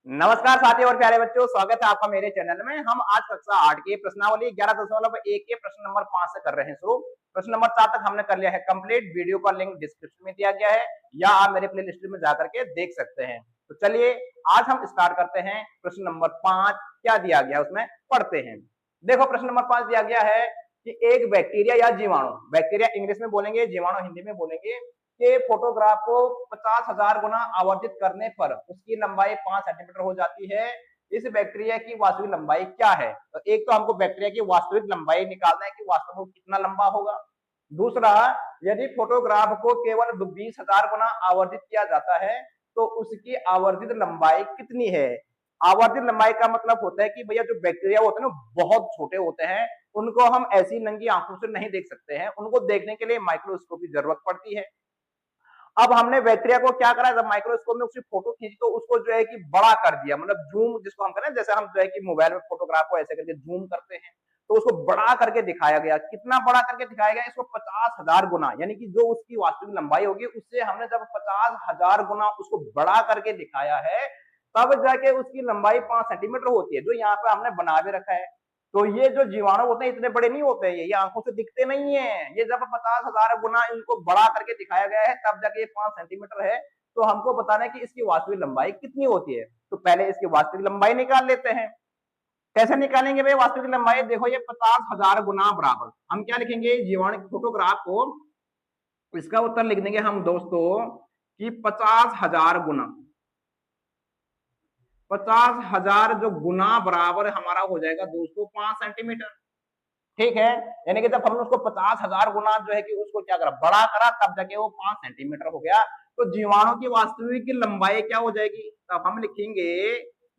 नमस्कार साथी और प्यारे बच्चों, स्वागत है आपका मेरे चैनल में। हम आज कक्षा 8 की प्रश्नावली 11.1 के प्रश्न नंबर 5 से कर रहे हैं शुरू। प्रश्न नंबर 4 तक हमने कर लिया है कंप्लीट। वीडियो का लिंक डिस्क्रिप्शन में दिया गया है या आप मेरे प्लेलिस्ट में जाकर के देख सकते हैं। तो चलिए आज हम स्टार्ट करते हैं। प्रश्न नंबर 5 क्या दिया गया उसमें पढ़ते हैं। देखो प्रश्न नंबर 5 दिया गया है कि एक बैक्टीरिया या जीवाणु, बैक्टीरिया इंग्लिश में बोलेंगे, जीवाणु हिंदी में बोलेंगे, के फोटोग्राफ को 50,000 गुना आवर्धित करने पर उसकी लंबाई 5 सेंटीमीटर हो जाती है। इस बैक्टीरिया की वास्तविक लंबाई क्या है? तो एक तो हमको बैक्टीरिया की वास्तविक लंबाई निकालना है कि वास्तव में कितना लंबा होगा। दूसरा, यदि फोटोग्राफ को केवल 20,000 गुना आवर्धित किया जाता है तो उसकी आवर्धित लंबाई कितनी है? आवर्धित लंबाई का मतलब होता है कि भैया जो बैक्टीरिया होते हैं ना बहुत छोटे होते हैं, उनको हम ऐसी नंगी आंखों से नहीं देख सकते हैं, उनको देखने के लिए माइक्रोस्कोप की जरूरत पड़ती है। अब हमने बैक्टीरिया को क्या करा, जब माइक्रोस्कोप में उसकी फोटो खींची तो उसको जो है कि बड़ा कर दिया, मतलब जूम जिसको हम करें, जैसे हम जो है कि मोबाइल में फोटोग्राफ को ऐसे करके जूम करते हैं, तो उसको बड़ा करके दिखाया गया। कितना बड़ा करके दिखाया गया? इसको 50,000 गुना, यानी कि जो उसकी वास्तविक लंबाई होगी उससे हमने जब 50,000 गुना उसको बड़ा करके दिखाया है, तब जाके उसकी लंबाई 5 सेंटीमीटर होती है, जो यहाँ पे हमने बना भी रखा है। तो ये जो जीवाणु होते हैं इतने बड़े नहीं होते हैं, ये आंखों से दिखते नहीं है। ये जब 50,000 गुना इनको बड़ा करके दिखाया गया है तब जाके ये 5 सेंटीमीटर है। तो हमको बताना है कि इसकी वास्तविक लंबाई कितनी होती है। तो पहले इसकी वास्तविक लंबाई निकाल लेते हैं। कैसे निकालेंगे भाई वास्तविक लंबाई? देखो ये 50,000 गुना बराबर, हम क्या लिखेंगे? जीवाणु की फोटोग्राफ को, इसका उत्तर लिख देंगे हम दोस्तों कि 50,000 गुना, 50,000 जो गुना बराबर हमारा हो जाएगा दोस्तों 5 सेंटीमीटर। ठीक है, यानी कि जब हमने उसको 50,000 गुना जो है कि उसको क्या करा, बड़ा करा, तब जाके वो 5 सेंटीमीटर हो गया। तो जीवाणु की वास्तविक लंबाई क्या हो जाएगी? तब हम लिखेंगे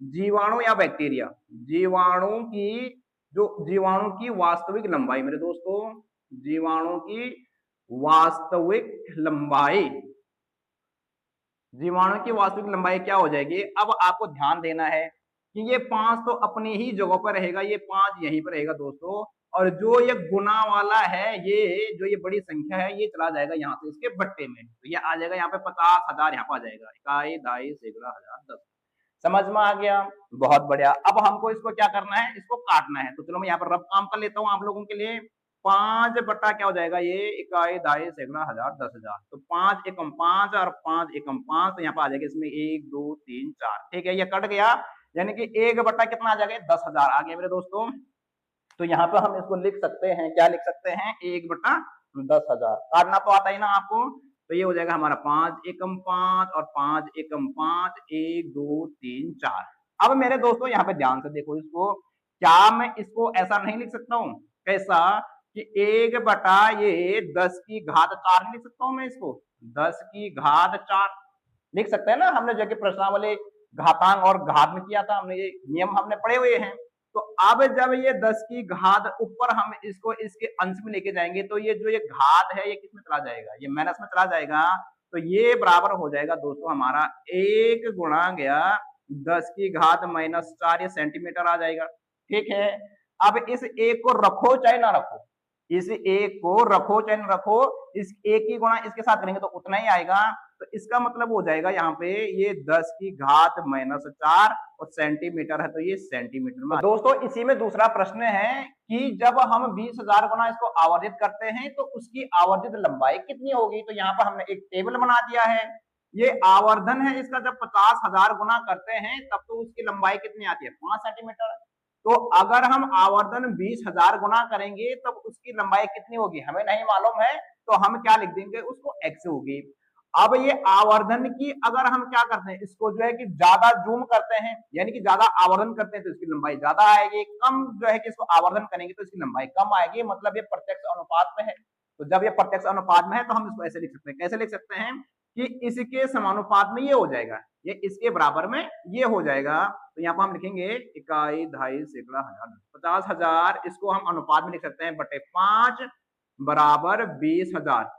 जीवाणु या बैक्टीरिया, जीवाणु की वास्तविक लंबाई मेरे दोस्तों, जीवाणु की वास्तविक लंबाई, जीवाणु की वास्तविक लंबाई क्या हो जाएगी? अब आपको ध्यान देना है कि ये 5 तो अपनी ही जगह पर रहेगा, ये 5 यहीं पर रहेगा दोस्तों, और जो ये गुना वाला है, ये जो ये बड़ी संख्या है, ये चला जाएगा यहाँ से इसके बट्टे में, तो ये आ जाएगा यहाँ पे 50,000, यहाँ पर आ जाएगा इकाई, दाई, सैकड़ा, हजार, दस। समझ में आ गया? बहुत बढ़िया। अब हमको इसको क्या करना है? इसको काटना है। तो चलो मैं यहाँ पर रफ काम कर लेता हूँ आप लोगों के लिए। 5 बटा क्या हो जाएगा? ये इकाई, दाई, सैकड़ा, हजार, 10,000। तो 5 एकम 5 और 5 एकम 5, तो यहाँ पर आ जाएगा इसमें 1 2 3 4। ठीक है, ये कट गया, यानी कि 1 बटा कितना आ जाएगा? 10,000 आ गया मेरे दोस्तों। तो यहाँ पे हम इसको लिख सकते हैं, क्या लिख सकते हैं? 1 बटा 10,000। काटना तो आता ही ना आपको। तो ये हो जाएगा हमारा 5 एकम 5 और 5 एकम 5, 1 2 3 4। अब मेरे दोस्तों यहाँ पे ध्यान से देखो इसको, क्या मैं इसको ऐसा नहीं लिख सकता हूँ? कैसा कि 1 बटा ये 10 की घात 4 नहीं लिख सकता हूँ मैं इसको? 10 की घात 4 लिख सकते हैं ना, हमने जो कि प्रश्नावली घातांक और घात में किया था, हमने ये नियम हमने पढ़े हुए हैं। तो अब जब ये 10 की घात ऊपर हम इसको इसके अंश में लेके जाएंगे, तो ये जो ये घात है ये किस में चला जाएगा? ये माइनस में चला जाएगा। तो ये बराबर हो जाएगा दोस्तों हमारा 1 गुणा गया 10 की घात -4, ये सेंटीमीटर आ जाएगा। ठीक है, अब इस 1 को रखो चाहे ना रखो, इस 1 को रखो चाहे ना रखो, इस 1 की गुणा इसके साथ करेंगे तो उतना ही आएगा। तो इसका मतलब हो जाएगा यहाँ पे ये 10 की घात -4 और सेंटीमीटर है, तो ये सेंटीमीटर में। तो दोस्तों इसी में दूसरा प्रश्न है कि जब हम 20,000 गुना इसको आवर्धित करते हैं तो उसकी आवर्धित लंबाई कितनी होगी? तो यहाँ पर हमने एक टेबल बना दिया है। ये आवर्धन है इसका, जब 50,000 गुना करते हैं तब तो उसकी लंबाई कितनी आती है? 5 सेंटीमीटर। तो अगर हम आवर्धन 20,000 गुना करेंगे तब उसकी लंबाई कितनी होगी? हमें नहीं मालूम है, तो हम क्या लिख देंगे? उसको x होगी। अब ये आवर्धन की अगर हम क्या करते हैं, इसको जो है कि ज्यादा जूम करते हैं, यानी कि ज्यादा आवर्धन करते हैं तो इसकी लंबाई ज्यादा आएगी, कम जो है कि इसको आवर्धन करेंगे तो इसकी लंबाई कम आएगी, मतलब ये प्रत्यक्ष अनुपात में है। तो जब ये प्रत्यक्ष अनुपात में है तो हम इसको ऐसे लिख सकते हैं। कैसे लिख सकते हैं कि इसके समानुपात में ये हो जाएगा, ये इसके बराबर में ये हो जाएगा। तो यहाँ पर हम लिखेंगे इकाई, दहाई, सैकड़ा, हजार, 50,000, इसको हम अनुपात में लिख सकते हैं बटे 5 बराबर 20,000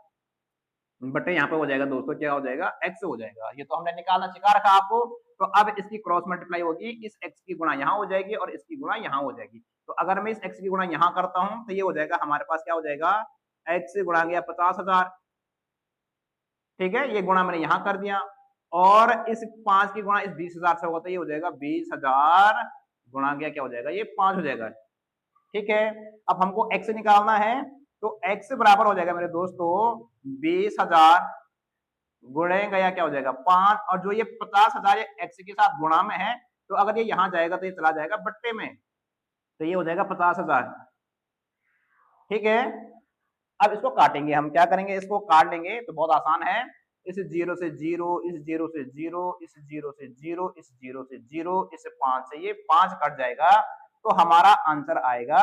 बटे यहाँ पे हो जाएगा दोस्तों, क्या हो जाएगा? x हो जाएगा। ये तो हमने निकालना सिखा रखा आपको। तो अब इसकी क्रॉस मल्टीप्लाई होगी, इस x की गुणा यहाँ हो जाएगी और इसकी गुणा यहाँ हो जाएगी। तो अगर मैं इस x की गुणा यहाँ करता हूँ तो ये हो जाएगा हमारे पास, क्या हो जाएगा? x गुणा गया 50,000। ठीक है, ये गुणा मैंने यहाँ कर दिया और इस 5 की गुणा इस 20,000 से होगा तो ये हो जाएगा 20,000 गुणा गया क्या हो जाएगा, ये 5 हो जाएगा। ठीक है, अब हमको x निकालना है तो x बराबर हो जाएगा मेरे दोस्तों 20,000 गुणे गया क्या हो जाएगा 5, और जो ये 50,000 ये x के साथ गुणा में है तो अगर ये यहां जाएगा तो ये चला जाएगा बट्टे में, तो ये हो जाएगा 50,000। ठीक है, अब इसको काटेंगे हम, क्या करेंगे इसको काट लेंगे तो बहुत आसान है, इस जीरो से जीरो, इस जीरो से जीरो, इस जीरो से जीरो, इस जीरो से जीरो, इस 5 से ये 5 कट जाएगा तो हमारा आंसर आएगा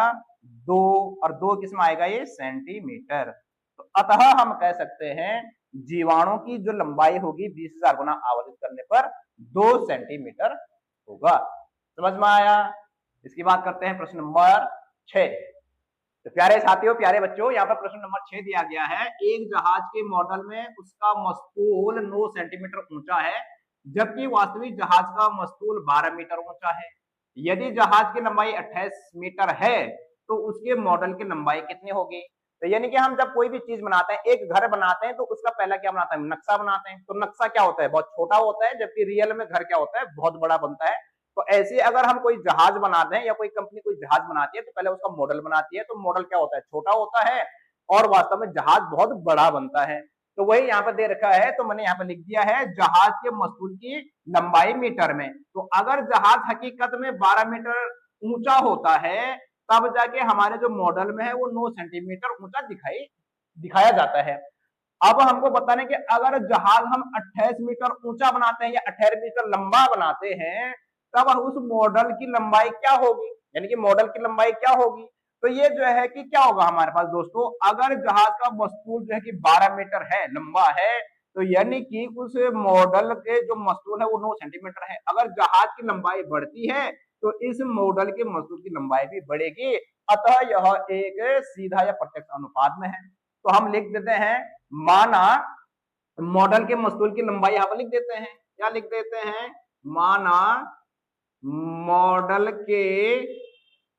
2, और 2 किस में आएगा, ये सेंटीमीटर। तो अतः हम कह सकते हैं जीवाणु की जो लंबाई होगी 20,000 गुना आवर्धित करने पर 2 सेंटीमीटर होगा। समझ में आया? इसकी बात करते हैं प्रश्न नंबर 6। तो प्यारे साथियों, प्यारे बच्चों, यहाँ पर प्रश्न नंबर 6 दिया गया है, एक जहाज के मॉडल में उसका मस्तूल 9 सेंटीमीटर ऊंचा है जबकि वास्तविक जहाज का मस्तूल 12 मीटर ऊंचा है। यदि जहाज की लंबाई 28 मीटर है तो उसके मॉडल की लंबाई कितनी होगी। तो यानी कि हम जब कोई भी चीज बनाते हैं, एक घर बनाते हैं, तो उसका पहला क्या बनाते हैं, नक्शा बनाते हैं। तो नक्शा क्या होता है, बहुत छोटा होता है, जबकि रियल में घर क्या होता है, बहुत बड़ा बनता है। तो ऐसे अगर हम कोई जहाज बनाते हैं या कोई कंपनी कोई जहाज बनाती है तो पहले उसका मॉडल बनाती है, तो मॉडल क्या होता है, छोटा होता है और वास्तव में जहाज बहुत बड़ा बनता है। तो वही यहाँ पर दे रखा है, तो मैंने यहाँ पर लिख दिया है जहाज के मस्तूल की लंबाई मीटर में। तो अगर जहाज हकीकत में 12 मीटर ऊंचा होता है तब जाके हमारे जो मॉडल में है वो 9 सेंटीमीटर ऊंचा दिखाया जाता है। अब हमको बताने कि अगर जहाज हम 28 मीटर ऊंचा बनाते हैं या 18 मीटर लंबा बनाते हैं तब उस मॉडल की लंबाई क्या होगी, यानी कि मॉडल की लंबाई क्या होगी। तो ये जो है कि क्या होगा हमारे पास दोस्तों, अगर जहाज का मस्तूल जो है कि 12 मीटर है, लंबा है, तो यानी कि उस मॉडल के जो मस्तूल है वो 9 सेंटीमीटर है। अगर जहाज की लंबाई बढ़ती है तो इस मॉडल के मस्तूल की लंबाई भी बढ़ेगी, अतः यह एक सीधा या प्रत्यक्ष अनुपात में है। तो हम लिख देते हैं, माना मॉडल के मस्तूल की लंबाई यहां पर लिख देते हैं, क्या लिख देते हैं, माना मॉडल के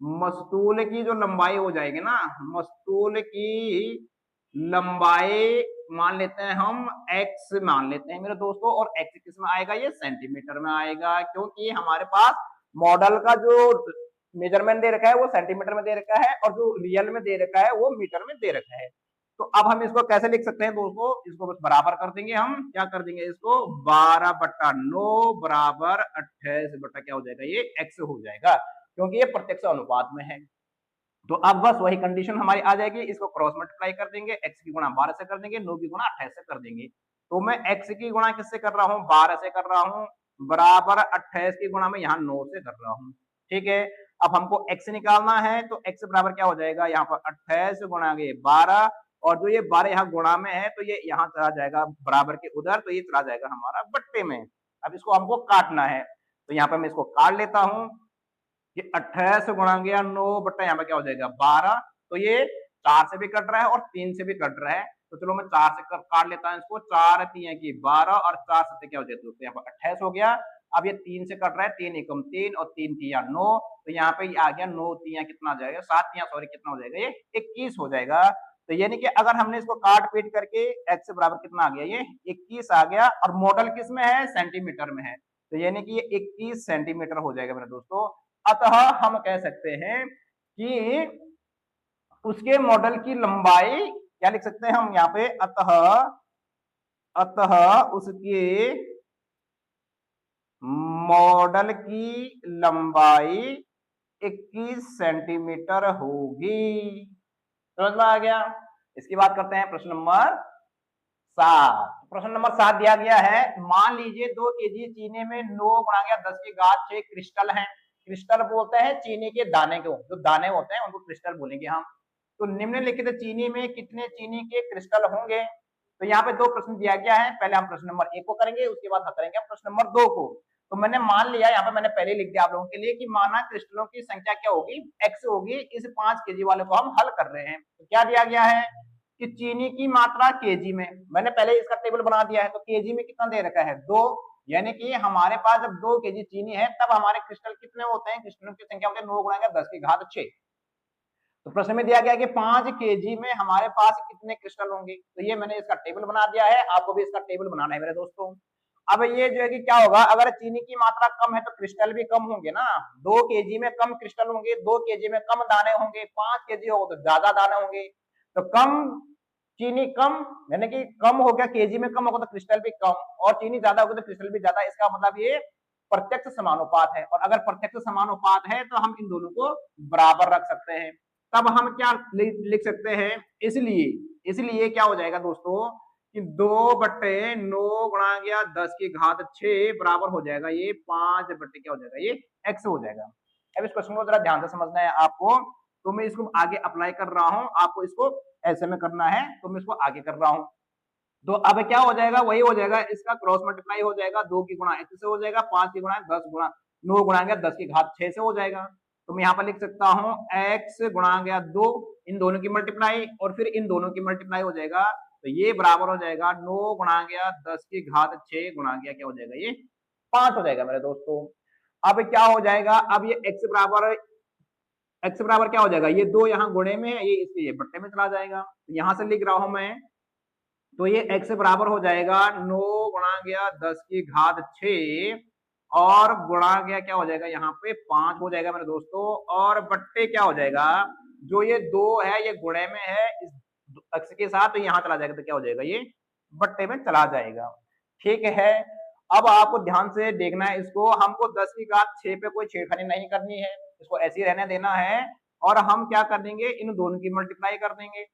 मस्तूल की जो लंबाई हो जाएगी ना, मस्तूल की लंबाई मान लेते हैं हम x मान लेते हैं मेरे दोस्तों, और x किस में आएगा, ये सेंटीमीटर में आएगा, क्योंकि हमारे पास मॉडल का जो मेजरमेंट दे रखा है वो सेंटीमीटर में दे रखा है और जो रियल में दे रखा है वो मीटर में दे रखा है। तो अब हम इसको कैसे लिख सकते हैं दोस्तों, इसको बस बराबर कर देंगे, हम क्या कर देंगे इसको 12/9 बराबर 28 बटा क्या हो जाएगा, ये x हो जाएगा, क्योंकि ये प्रत्यक्ष अनुपात में है। तो अब बस वही कंडीशन हमारी आ जाएगी, इसको क्रॉस मल्टीप्लाई कर देंगे, x की गुणा 12 से कर देंगे, 9 की गुणा 28 से कर देंगे। तो मैं x की गुणा किससे कर रहा हूँ, 12 से कर रहा हूँ, बराबर 28 की गुणा में यहाँ 9 से कर रहा हूँ। ठीक है, अब हमको x निकालना है तो x बराबर क्या हो जाएगा, यहाँ पर 28 गुणा 12, और जो ये 12 यहाँ गुणा में है तो ये यहाँ चला जाएगा बराबर के उधर, तो ये चला जाएगा हमारा बट्टे में। अब इसको हमको काटना है तो यहाँ पर मैं इसको काट लेता हूँ, ये 28 गुणा गया 9 बट्टा यहाँ पे क्या हो जाएगा 12, तो ये 4 से भी कट रहा है और 3 से भी कट रहा है, तो चलो मैं 4 से काट लेता हूँ इसको, 4 3 की 12 और 4 7 क्या हो जाए दोस्तों, यहाँ पर 28 हो गया। अब ये 3 से कट रहा है, 3 एकम 3 और 3 तिया 9, तो यहाँ पे आ गया 9 तिया कितना हो जाएगा, 7 तिया सॉरी कितना हो जाएगा, ये 21 हो जाएगा। तो यानी कि अगर हमने इसको काट पीट करके x बराबर कितना आ गया, ये 21 आ गया, और मॉडल किस में है, सेंटीमीटर में है, तो यानी कि ये 21 सेंटीमीटर हो जाएगा मेरे दोस्तों। अतः हम कह सकते हैं कि उसके मॉडल की लंबाई क्या लिख सकते हैं हम यहाँ पे, अतः अतः उसके मॉडल की लंबाई 21 सेंटीमीटर होगी। समझ में आ गया? इसकी बात करते हैं प्रश्न नंबर 7। प्रश्न नंबर 7 दिया गया है, मान लीजिए 2 केजी चीनी में 9 गुणा गया 10 की घात 6 क्रिस्टल हैं। क्रिस्टल बोलते हैं चीनी के दाने को, जो दाने होते हैं उनको क्रिस्टल बोलेंगे हम। तो निम्नलिखित चीनी में कितने चीनी के क्रिस्टल होंगे। तो यहाँ पे 2 प्रश्न दिया गया है, पहले हम प्रश्न नंबर 1 को करेंगे, उसके बाद हम करेंगे प्रश्न नंबर 2 को। तो मैंने मान लिया, यहाँ पे मैंने पहले लिख दिया आप लोगों के लिए कि माना क्रिस्टलों की संख्या क्या होगी, x होगी। इस 5 केजी वाले को हम हल कर रहे हैं। तो क्या दिया गया है कि चीनी की मात्रा केजी में, मैंने पहले इसका टेबल बना दिया है, तो केजी में कितना दे रखा है 2, यानी कि हमारे पास जब 2 केजी चीनी है तब हमारे क्रिस्टल कितने होते हैं, क्रिस्टलों की संख्या होती है 9 गुणा 10 की घात 6। तो प्रश्न में दिया गया कि 5 केजी में हमारे पास कितने क्रिस्टल होंगे, तो ये मैंने इसका टेबल बना दिया है, आपको भी इसका टेबल बनाना है मेरे दोस्तों। अब ये जो है कि क्या होगा, अगर चीनी की मात्रा कम है तो क्रिस्टल भी कम होंगे ना। 2 kg में कम क्रिस्टल होंगे, 2 kg में कम दाने होंगे, 5 kg होगा तो ज्यादा दाने होंगे। तो कम चीनी कम, यानी कि कम हो गया, केजी में कम होगा तो क्रिस्टल भी कम, और चीनी ज्यादा होगी तो क्रिस्टल भी ज्यादा। इसका मतलब ये प्रत्यक्ष समानुपात है, और अगर प्रत्यक्ष समानुपात है तो हम इन दोनों को बराबर रख सकते हैं। तब हम क्या लिख सकते हैं, इसलिए इसलिए क्या हो जाएगा दोस्तों कि 2/9 × 10⁻⁶ बराबर हो जाएगा ये 5 क्या हो जाएगा, ये x हो जाएगा। अब इस क्वेश्चन को जरा ध्यान से समझना है आपको, तो मैं इसको आगे अप्लाई कर रहा हूं, आपको इसको ऐसे में करना है, तो मैं इसको आगे कर रहा हूं। तो अब क्या हो जाएगा, वही हो जाएगा, इसका क्रॉस मल्टीप्लाई हो जाएगा, 2 की गुणा x से हो जाएगा, 5 की गुणा 10 गुणा 9 गुणा 10⁶ से हो जाएगा। तो मैं यहाँ पर लिख सकता हूँ x गुणा 2, इन दोनों की मल्टीप्लाई, और फिर इन दोनों की मल्टीप्लाई हो जाएगा, तो ये बराबर हो जाएगा 9 गुणा 10⁶ गुणा क्या हो जाएगा, ये 5 हो जाएगा मेरे दोस्तों। अब क्या हो जाएगा, अब ये x बराबर क्या हो जाएगा, ये 2 यहाँ गुणे में है, ये इसलिए बट्टे में चला जाएगा, तो यहां से लिख रहा हूं मैं, तो ये x बराबर हो जाएगा 9 गुणा 10⁶ और गुणा क्या हो जाएगा, यहाँ पे 5 हो जाएगा मेरे दोस्तों, और बट्टे क्या हो जाएगा, जो ये 2 है ये गुणे में है इस x के साथ, तो यहाँ चला जाएगा, तो क्या हो जाएगा, ये बट्टे में चला जाएगा। ठीक है, अब आपको ध्यान से देखना है इसको, हमको 10⁶ पे कोई छेड़खानी नहीं करनी है, इसको ऐसे ही रहने देना है, और हम क्या कर देंगे, इन दोनों की मल्टीप्लाई कर देंगे।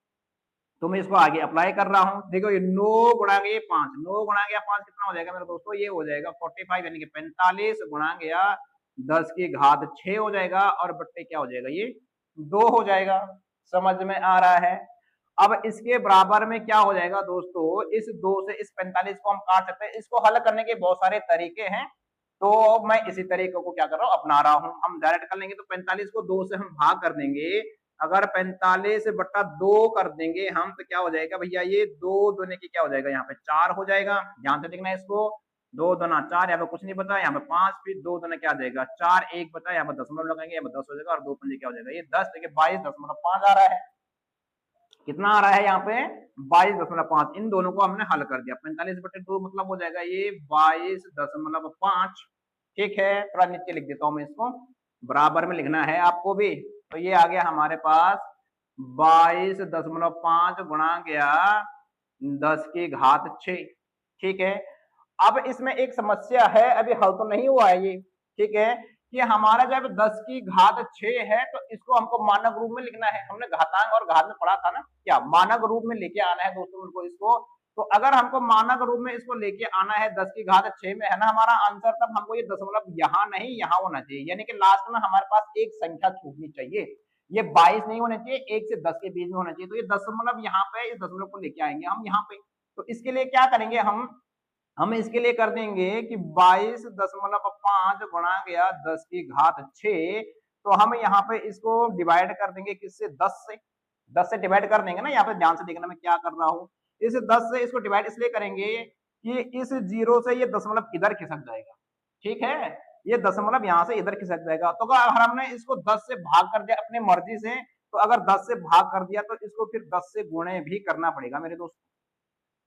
तो मैं इसको आगे अप्लाई कर रहा हूं, देखो ये 9 गुणा 5, 9 गुणा 5 कितना हो जाएगा मेरे दोस्तों, ये हो जाएगा 45, यानी कि 45 गुणा 10⁶ हो जाएगा, और बट्टे क्या हो जाएगा, ये 2 हो जाएगा। समझ में आ रहा है। अब इसके बराबर में क्या हो जाएगा दोस्तों, इस 2 से इस 45 को हम काट सकते हैं, इसको हल करने के बहुत सारे तरीके हैं, तो मैं इसी तरीके को क्या कर रहा हूं, अपना रहा हूं। हम डायरेक्ट कर लेंगे, तो 45 को 2 से हम भाग कर देंगे, अगर 45/2 कर देंगे हम, तो क्या हो जाएगा भैया, ये 2 दूने की क्या हो जाएगा, यहाँ पे 4 हो जाएगा। ध्यान से देखना है इसको, 2 दूना 4, यहाँ पे कुछ नहीं बता, यहाँ पे 5, फिर 2 दूना क्या आ जाएगा 4, 1 बता, यहाँ पे दशमलव लगाएंगे, यहाँ पे 10 हो जाएगा, और 2 पंजे क्या हो जाएगा, ये 10, देखिए 22.5 आ रहा है। कितना आ रहा है यहाँ पे, 22.5। इन दोनों को हमने हल कर दिया, 45/2 मतलब हो जाएगा ये 22.5। ठीक है, थोड़ा नीचे लिख देता हूं मैं इसको, बराबर में लिखना है आपको भी। तो ये आ गया हमारे पास 22.5 गुणा 10⁻⁶। ठीक है, अब इसमें एक समस्या है, अभी हल तो नहीं हुआ है ये। ठीक है, कि हमारा जब 10⁻⁶ है तो इसको हमको मानक रूप में लिखना है। हमने घातांक और घात में पढ़ा था ना, क्या मानक रूप में लेके आना है दोस्तों उनको इसको। तो अगर हमको मानक रूप में इसको लेके आना है 10⁻⁶ में, है ना हमारा आंसर, तब हमको ये दशमलव यहाँ नहीं यहाँ होना चाहिए, यानी कि लास्ट में हमारे पास एक संख्या छूटनी चाहिए। ये 22 नहीं होना चाहिए, 1 से 10 के बीच में होना चाहिए। तो ये दशमलव यहाँ पे, इस दशमलव को लेके आएंगे हम यहाँ पे। तो इसके लिए क्या करेंगे हम इसके लिए कर देंगे कि 22.5 गुणा 10⁻⁶। तो हम यहाँ पे इसको डिवाइड कर देंगे किससे, 10 से डिवाइड कर देंगे ना। यहाँ पे ध्यान से देखना मैं क्या कर रहा हूँ, इस 10 से इसको डिवाइड इसलिए करेंगे कि इस 0 से ये दशमलव इधर खिसक जाएगा। ठीक है, ये दशमलव यहाँ से इधर खिसक जाएगा। तो अगर हमने इसको 10 से भाग कर दिया अपनी मर्जी से, तो अगर 10 से भाग कर दिया तो इसको फिर 10 से गुणे भी करना पड़ेगा मेरे दोस्त।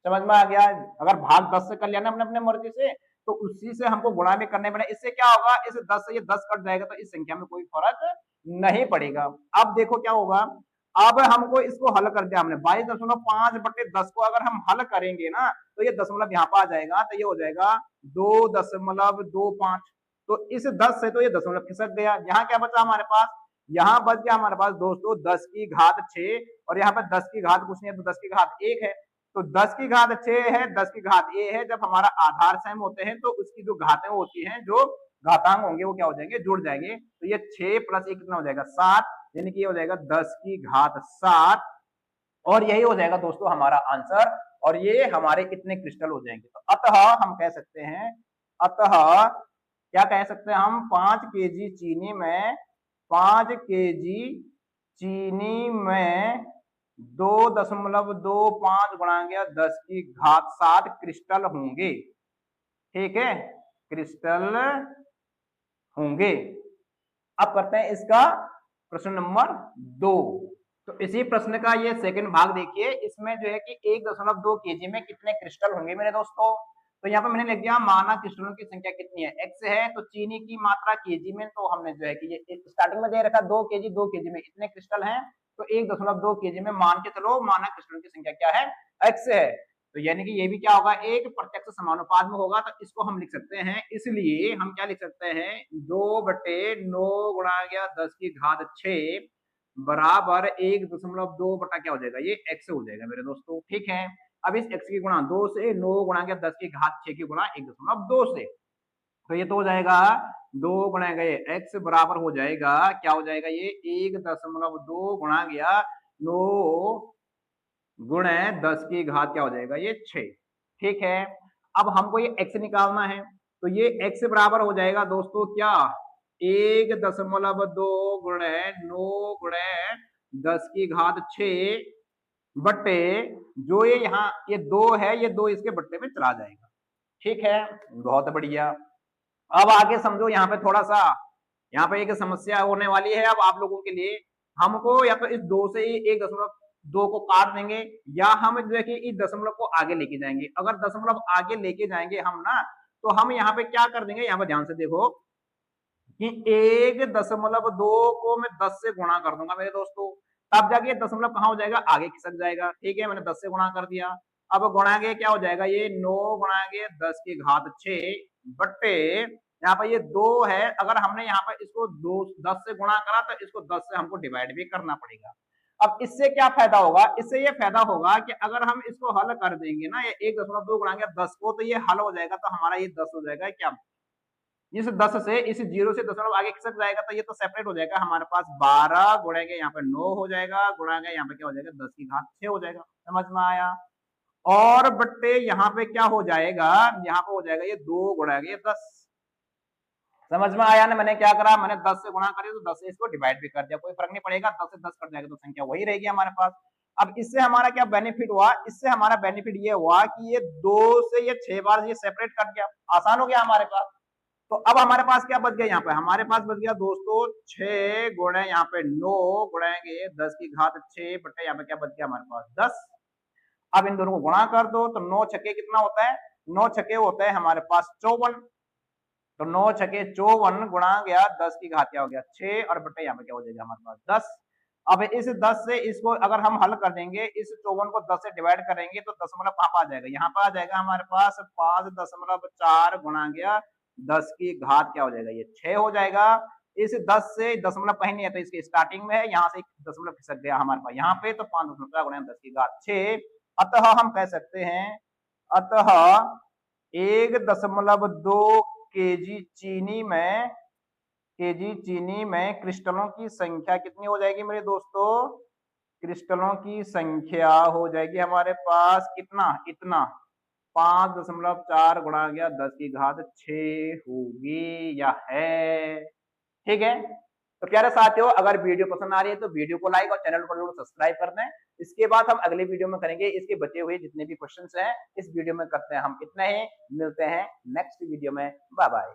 समझ में आ गया, अगर भाग 10 से कर लिया ना हमने अपने मर्जी से, तो उसी से हमको गुणा भी करने पड़े। इससे क्या होगा, इस 10 से ये 10 कट जाएगा, तो इस संख्या में कोई फर्क नहीं पड़ेगा। अब देखो क्या होगा, अब हमको इसको हल कर दिया हमने, 22.5/10 को अगर हम हल करेंगे ना, तो ये दशमलव यहाँ पर आ जाएगा, तो ये हो जाएगा 2.25। तो इस 10 से तो ये दशमलव खिसक गया, यहाँ क्या बचा हमारे पास, यहाँ बच गया हमारे पास दोस्तों 10⁻⁶, और यहाँ पर 10 की घात कुछ नहीं है, तो 10 की घात 1 है। तो 10⁻⁶ है, 10 की घात a है। जब हमारा आधार सेम होते हैं तो उसकी जो घातें होती हैं, जो घातांक होंगे वो क्या हो जाएंगे, जुड़ जाएंगे। तो ये 6 + 1 कितना हो जाएगा, 7, यानी कि ये हो जाएगा 10⁻7, और यही हो जाएगा दोस्तों हमारा आंसर, और ये हमारे कितने क्रिस्टल हो जाएंगे। तो अतः हम कह सकते हैं, अतः क्या कह सकते हैं हम, 5 kg चीनी में 5 kg चीनी में 2.25 गुणा 10⁻7 क्रिस्टल होंगे। ठीक है, क्रिस्टल होंगे। अब करते हैं इसका प्रश्न नंबर 2। तो इसी प्रश्न का ये सेकंड भाग देखिए, इसमें जो है कि 1.2 kg में कितने क्रिस्टल होंगे मेरे दोस्तों। तो यहाँ पे मैंने लिख दिया मानक क्रिस्टलों की संख्या कितनी है, x है। तो चीनी की मात्रा केजी में, तो हमने जो है कि ये स्टार्टिंग में दे रखा 2 केजी, 2 केजी में इतने क्रिस्टल हैं, तो 1.2 केजी में मान के चलो मानक क्रिस्टलों की संख्या क्या है, x है। तो यानी कि ये भी क्या होगा, एक प्रत्यक्ष समानुपात में होगा। तो इसको हम लिख सकते हैं, इसलिए हम क्या लिख सकते हैं, 2/9 गुणा गया 10 की घात 6 बराबर 1.2 बटा क्या हो जाएगा, ये x हो जाएगा मेरे दोस्तों। ठीक है, अब इस x की गुणा 2 से, 9 गुणा गया 10 की घात 6 की गुणा 1.2 से, तो ये तो हो जाएगा 2 गुणा गए x बराबर हो जाएगा, क्या हो जाएगा, ये 1.2 गुणा गया 9 गुणे 10 की घात क्या हो जाएगा, ये 6। ठीक है, अब हमको ये x निकालना है, तो ये x बराबर हो जाएगा दोस्तों क्या, 1.2 गुणे 9 गुणे 10 की घात 6 बट्टे, जो ये यहाँ ये 2 है, ये 2 इसके बट्टे में चला जाएगा। ठीक है, बहुत बढ़िया। अब आगे समझो, यहाँ पे थोड़ा सा, यहाँ पे एक समस्या होने वाली है अब आप लोगों के लिए। हमको या तो इस 2 से 1.2 को काट देंगे, या हम जो है कि इस दशमलव को आगे लेके जाएंगे। अगर दशमलव आगे लेके जाएंगे हम ना, तो हम यहाँ पे क्या कर देंगे, यहाँ पे ध्यान से देखो कि 1.2 को मैं 10 से गुणा कर दूंगा मेरे दोस्तों, तब जाके दशमलव कहाँ हो जाएगा, आगे खिसक जाएगा। ठीक है, मैंने 10 से गुणा कर दिया। अब गुणा के क्या हो जाएगा, ये 9 गुणा के 10 की घात 6 बट्टे, यहाँ पर ये 2 है, अगर हमने यहाँ पर इसको 10 से गुणा करा तो इसको 10 से हमको डिवाइड भी करना पड़ेगा। अब इससे क्या फायदा होगा, इससे ये फायदा होगा कि अगर हम इसको हल कर देंगे ना, ये 1.2 गुणा के 10 को, तो ये हल हो जाएगा, तो हमारा ये 10 हो जाएगा क्या, इस 10 से, इस 0 से दशमलव आगे खिसक जाएगा, तो ये तो सेपरेट हो जाएगा। हमारे पास 12 गुणेंगे यहाँ पे 9 हो जाएगा, गुणा यहाँ पे क्या हो जाएगा, 10 की घात 6 हो जाएगा। समझ में आया, और बट्टे यहाँ पे क्या हो जाएगा, यहाँ पे हो जाएगा ये 2 गुणेंगे 10। समझ में आया ना, मैंने क्या करा, मैंने 10 से गुणा करी तो 10 से इसको डिवाइड भी कर दिया, कोई फर्क नहीं पड़ेगा, 10 से 10 कट जाएगा तो संख्या वही रहेगी हमारे पास। अब इससे हमारा क्या बेनिफिट हुआ, इससे हमारा बेनिफिट ये हुआ कि ये 2 से ये 6 बार ये सेपरेट कट गया, आसान हो गया हमारे पास। तो अब हमारे पास क्या बच गया, यहाँ पे हमारे पास बच गया दोस्तों 6 गुणे यहाँ पे 9 गुणेंगे 10 की घात 6 बटे यहाँ पे क्या बच गया हमारे पास 10। अब इन दोनों को गुणा कर दो, तो 9 छके कितना होता है, 9 छके होता है हमारे पास 54, तो 9 छके 54 गुणा गया 10 की घात क्या हो गया 6, और बटे यहाँ पे क्या हो जाएगा हमारे पास 10। अब इस 10 से इसको अगर हम हल कर देंगे, इस 54 को 10 से डिवाइड करेंगे, तो दशमलव कहाँ पर आ जाएगा, यहाँ पर आ जाएगा हमारे पास 5.4 गुणा गया 10 की घात क्या हो जाएगा, ये 6 हो जाएगा। इस 10 से दशमलव कहीं नहीं है, तो इसके स्टार्टिंग में है, यहाँ से दशमलव खिसक गया हमारे पास यहाँ पे, तो 5.4 गुणा 10 की घात 6। अतः हम कह सकते हैं, अतः 1.2 केजी चीनी में क्रिस्टलों की संख्या कितनी हो जाएगी मेरे दोस्तों, क्रिस्टलों की संख्या हो जाएगी हमारे पास कितना, इतना 5.4 गुणा गया 10 की घात 6 होगी या है। ठीक है, तो प्यारे साथियों, अगर वीडियो पसंद आ रही है तो वीडियो को लाइक और चैनल को जरूर सब्सक्राइब कर दें। इसके बाद हम अगले वीडियो में करेंगे इसके बचे हुए जितने भी क्वेश्चंस हैं, इस वीडियो में करते हैं हम इतना ही, मिलते हैं नेक्स्ट वीडियो में, बाय बाय।